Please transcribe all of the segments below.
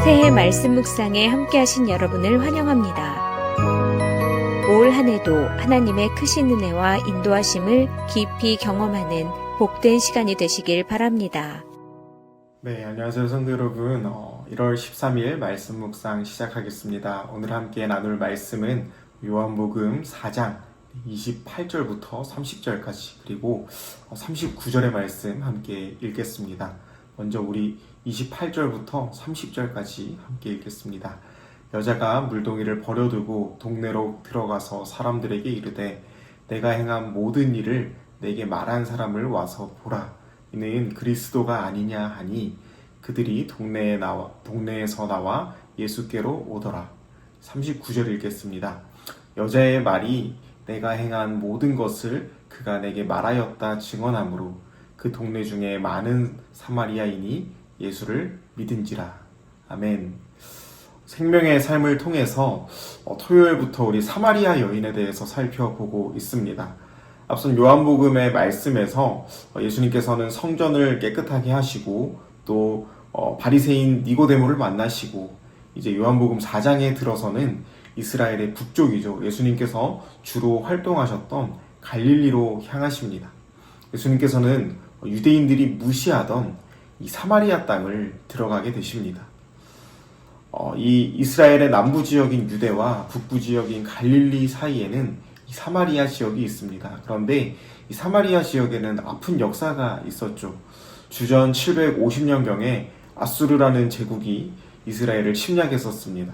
새해 말씀 묵상에 함께 하신 여러분을 환영합니다. 올 한 해도 하나님의 크신 은혜와 인도하심을 깊이 경험하는 복된 시간이 되시길 바랍니다. 네, 안녕하세요 성도 여러분. 1월 13일 말씀 묵상 시작하겠습니다. 오늘 함께 나눌 말씀은 요한복음 4장 28절부터 30절까지 그리고 39절의 말씀 함께 읽겠습니다. 먼저 우리 28절부터 30절까지 함께 읽겠습니다. 여자가 물동이를 버려두고 동네로 들어가서 사람들에게 이르되 내가 행한 모든 일을 내게 말한 사람을 와서 보라. 이는 그리스도가 아니냐 하니 그들이 동네에서 나와 예수께로 오더라. 39절 읽겠습니다. 여자의 말이 내가 행한 모든 것을 그가 내게 말하였다 증언하므로 그 동네 중에 많은 사마리아인이 예수를 믿은지라. 아멘. 생명의 삶을 통해서 토요일부터 우리 사마리아 여인에 대해서 살펴보고 있습니다. 앞선 요한복음의 말씀에서 예수님께서는 성전을 깨끗하게 하시고 또 바리새인 니고데모를 만나시고 이제 요한복음 4장에 들어서는 이스라엘의 북쪽이죠. 예수님께서 주로 활동하셨던 갈릴리로 향하십니다. 예수님께서는 유대인들이 무시하던 이 사마리아 땅을 들어가게 되십니다. 이 이스라엘의 남부 지역인 유대와 북부 지역인 갈릴리 사이에는 이 사마리아 지역이 있습니다. 그런데 이 사마리아 지역에는 아픈 역사가 있었죠. 주전 750년경에 아수르라는 제국이 이스라엘을 침략했었습니다.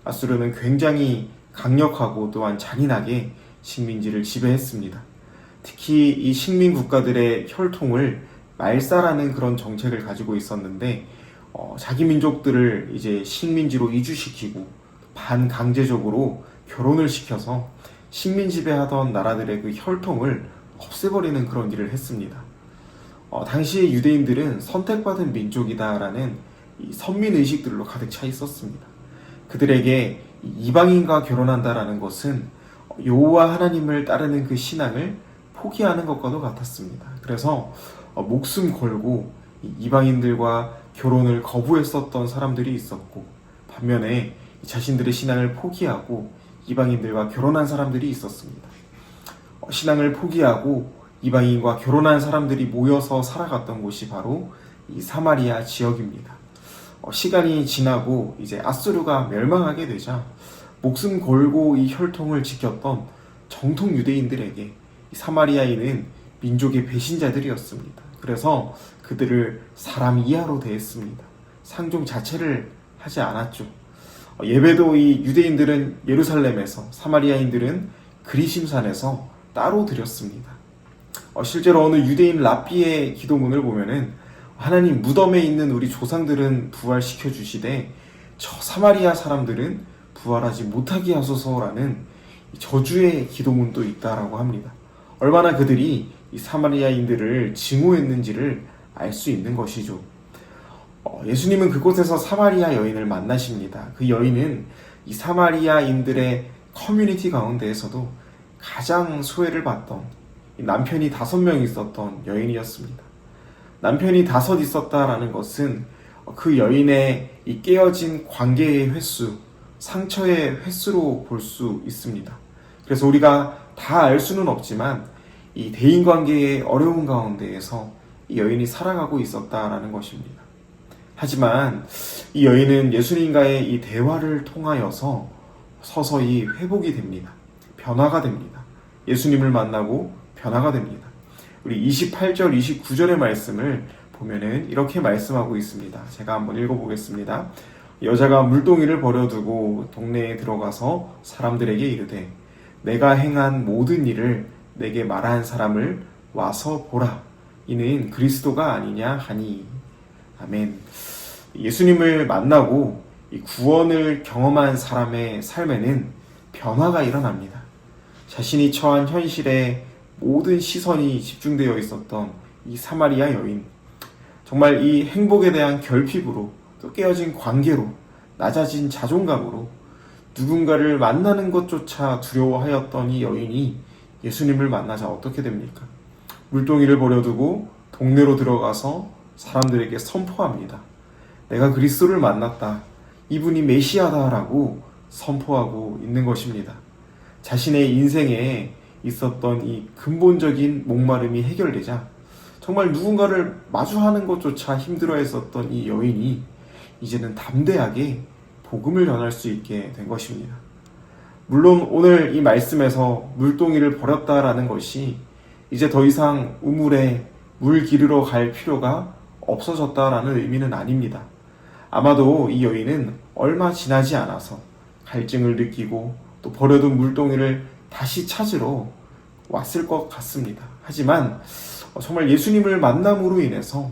아수르는 굉장히 강력하고 또한 잔인하게 식민지를 지배했습니다. 특히 이 식민 국가들의 혈통을 말살하는 그런 정책을 가지고 있었는데 자기 민족들을 이제 식민지로 이주시키고 반강제적으로 결혼을 시켜서 식민 지배하던 나라들의 그 혈통을 없애버리는 그런 일을 했습니다. 당시의 유대인들은 선택받은 민족이다라는 이 선민의식들로 가득 차 있었습니다. 그들에게 이방인과 결혼한다라는 것은 여호와 하나님을 따르는 그 신앙을 포기하는 것과도 같았습니다. 그래서 목숨 걸고 이방인들과 결혼을 거부했었던 사람들이 있었고 반면에 자신들의 신앙을 포기하고 이방인들과 결혼한 사람들이 있었습니다. 신앙을 포기하고 이방인과 결혼한 사람들이 모여서 살아갔던 곳이 바로 이 사마리아 지역입니다. 시간이 지나고 이제 아수르가 멸망하게 되자 목숨 걸고 이 혈통을 지켰던 정통 유대인들에게 이 사마리아인은 민족의 배신자들이었습니다. 그래서 그들을 사람 이하로 대했습니다. 상종 자체를 하지 않았죠. 예배도 이 유대인들은 예루살렘에서, 사마리아인들은 그리심산에서 따로 드렸습니다. 실제로 어느 유대인 랍비의 기도문을 보면은 하나님 무덤에 있는 우리 조상들은 부활시켜 주시되 저 사마리아 사람들은 부활하지 못하게 하소서라는 저주의 기도문도 있다라고 합니다. 얼마나 그들이 이 사마리아인들을 증오했는지를 알 수 있는 것이죠. 예수님은 그곳에서 사마리아 여인을 만나십니다. 그 여인은 이 사마리아인들의 커뮤니티 가운데에서도 가장 소외를 받던 남편이 5명 있었던 여인이었습니다. 남편이 5 있었다라는 것은 그 여인의 이 깨어진 관계의 횟수, 상처의 횟수로 볼 수 있습니다. 그래서 우리가 다 알 수는 없지만 이 대인관계의 어려운 가운데에서 이 여인이 살아가고 있었다라는 것입니다. 하지만 이 여인은 예수님과의 이 대화를 통하여서 서서히 회복이 됩니다. 변화가 됩니다. 예수님을 만나고 변화가 됩니다. 우리 28절, 29절의 말씀을 보면은 이렇게 말씀하고 있습니다. 제가 한번 읽어보겠습니다. 여자가 물동이를 버려두고 동네에 들어가서 사람들에게 이르되 내가 행한 모든 일을 내게 말한 사람을 와서 보라. 이는 그리스도가 아니냐 하니. 아멘. 예수님을 만나고 이 구원을 경험한 사람의 삶에는 변화가 일어납니다. 자신이 처한 현실에 모든 시선이 집중되어 있었던 이 사마리아 여인, 정말 이 행복에 대한 결핍으로 또 깨어진 관계로 낮아진 자존감으로 누군가를 만나는 것조차 두려워하였던 이 여인이 예수님을 만나자 어떻게 됩니까? 물동이를 버려두고 동네로 들어가서 사람들에게 선포합니다. 내가 그리스도를 만났다. 이분이 메시아다라고 선포하고 있는 것입니다. 자신의 인생에 있었던 이 근본적인 목마름이 해결되자 정말 누군가를 마주하는 것조차 힘들어했었던 이 여인이 이제는 담대하게 복음을 전할 수 있게 된 것입니다. 물론 오늘 이 말씀에서 물동이를 버렸다라는 것이 이제 더 이상 우물에 물 기르러 갈 필요가 없어졌다라는 의미는 아닙니다. 아마도 이 여인은 얼마 지나지 않아서 갈증을 느끼고 또 버려둔 물동이를 다시 찾으러 왔을 것 같습니다. 하지만 정말 예수님을 만남으로 인해서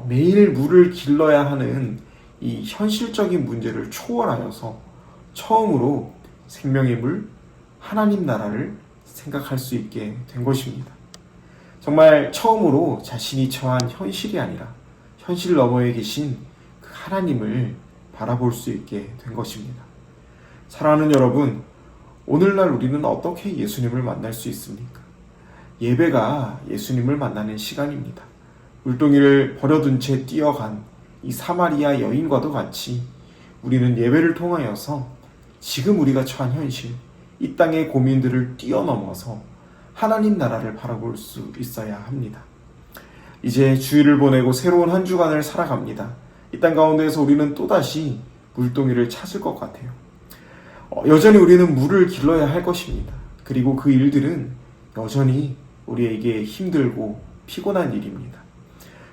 매일 물을 길러야 하는 이 현실적인 문제를 초월하여서 처음으로 생명의 물, 하나님 나라를 생각할 수 있게 된 것입니다. 정말 처음으로 자신이 처한 현실이 아니라 현실 너머에 계신 그 하나님을 바라볼 수 있게 된 것입니다. 사랑하는 여러분, 오늘날 우리는 어떻게 예수님을 만날 수 있습니까? 예배가 예수님을 만나는 시간입니다. 물동이를 버려둔 채 뛰어간 이 사마리아 여인과도 같이 우리는 예배를 통하여서 지금 우리가 처한 현실, 이 땅의 고민들을 뛰어넘어서 하나님 나라를 바라볼 수 있어야 합니다. 이제 주일을 보내고 새로운 한 주간을 살아갑니다. 이 땅 가운데에서 우리는 또다시 물동이를 찾을 것 같아요. 여전히 우리는 물을 길러야 할 것입니다. 그리고 그 일들은 여전히 우리에게 힘들고 피곤한 일입니다.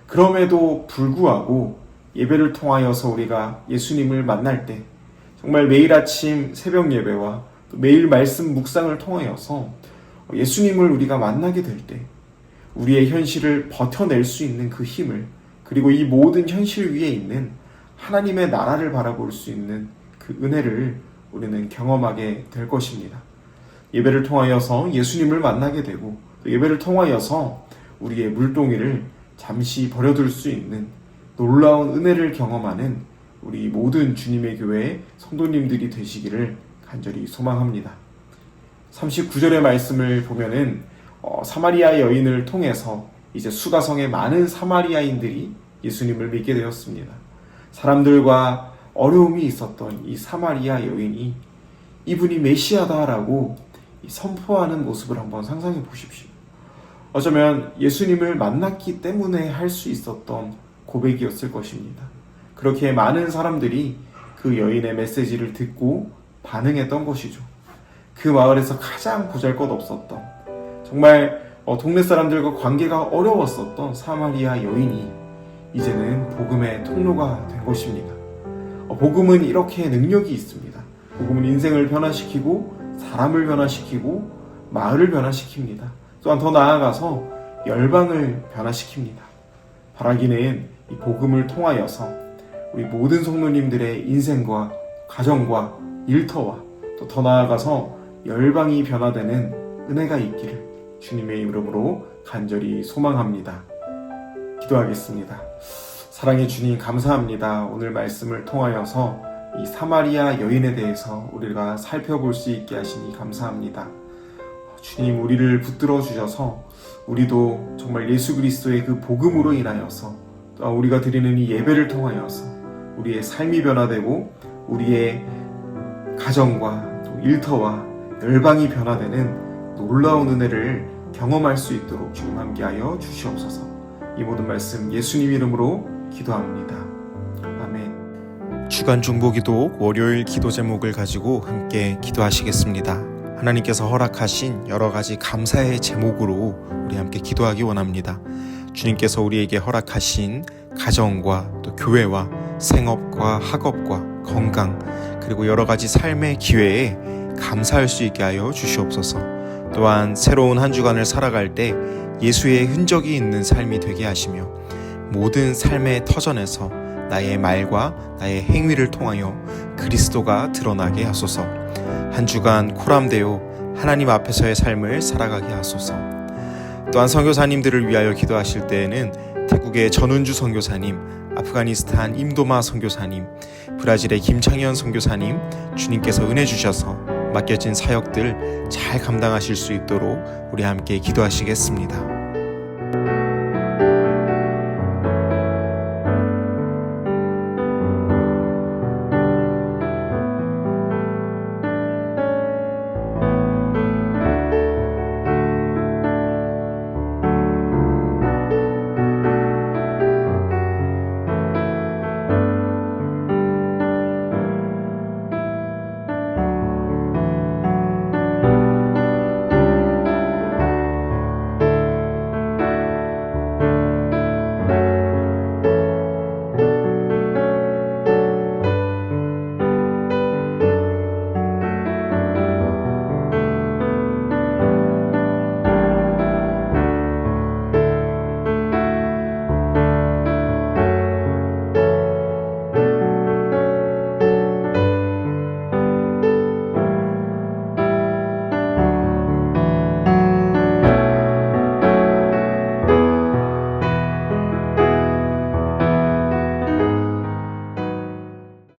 그럼에도 불구하고 예배를 통하여서 우리가 예수님을 만날 때 정말 매일 아침 새벽 예배와 매일 말씀 묵상을 통하여서 예수님을 우리가 만나게 될 때 우리의 현실을 버텨낼 수 있는 그 힘을, 그리고 이 모든 현실 위에 있는 하나님의 나라를 바라볼 수 있는 그 은혜를 우리는 경험하게 될 것입니다. 예배를 통하여서 예수님을 만나게 되고 예배를 통하여서 우리의 물동이를 잠시 버려둘 수 있는 놀라운 은혜를 경험하는 우리 모든 주님의 교회 성도님들이 되시기를 간절히 소망합니다. 39절의 말씀을 보면은 사마리아 여인을 통해서 이제 수가성의 많은 사마리아인들이 예수님을 믿게 되었습니다. 사람들과 어려움이 있었던 이 사마리아 여인이 이분이 메시아다라고 선포하는 모습을 한번 상상해 보십시오. 어쩌면 예수님을 만났기 때문에 할 수 있었던 고백이었을 것입니다. 그렇게 많은 사람들이 그 여인의 메시지를 듣고 반응했던 것이죠. 그 마을에서 가장 보잘것없었던, 정말 동네 사람들과 관계가 어려웠었던 사마리아 여인이 이제는 복음의 통로가 된 것입니다. 복음은 이렇게 능력이 있습니다. 복음은 인생을 변화시키고 사람을 변화시키고 마을을 변화시킵니다. 또한 더 나아가서 열방을 변화시킵니다. 바라기는 이 복음을 통하여서 우리 모든 성도님들의 인생과 가정과 일터와 또 더 나아가서 열방이 변화되는 은혜가 있기를 주님의 이름으로 간절히 소망합니다. 기도하겠습니다. 사랑의 주님, 감사합니다. 오늘 말씀을 통하여서 이 사마리아 여인에 대해서 우리가 살펴볼 수 있게 하시니 감사합니다. 주님, 우리를 붙들어 주셔서 우리도 정말 예수 그리스도의 그 복음으로 인하여서 또 우리가 드리는 이 예배를 통하여서 우리의 삶이 변화되고 우리의 가정과 또 일터와 열방이 변화되는 놀라운 은혜를 경험할 수 있도록 주님 함께하여 주시옵소서. 이 모든 말씀 예수님 이름으로 기도합니다. 아멘. 주간 중보기도 월요일 기도 제목을 가지고 함께 기도하시겠습니다. 하나님께서 허락하신 여러 가지 감사의 제목으로 우리 함께 기도하기 원합니다. 주님께서 우리에게 허락하신 가정과 또 교회와 생업과 학업과 건강, 그리고 여러 가지 삶의 기회에 감사할 수 있게 하여 주시옵소서. 또한 새로운 한 주간을 살아갈 때 예수의 흔적이 있는 삶이 되게 하시며 모든 삶의 터전에서 나의 말과 나의 행위를 통하여 그리스도가 드러나게 하소서. 한 주간 코람되어 하나님 앞에서의 삶을 살아가게 하소서. 또한 선교사님들을 위하여 기도하실 때에는 태국의 전운주 선교사님, 아프가니스탄 임도마 선교사님, 브라질의 김창현 선교사님, 주님께서 은혜 주셔서 맡겨진 사역들 잘 감당하실 수 있도록 우리 함께 기도하시겠습니다.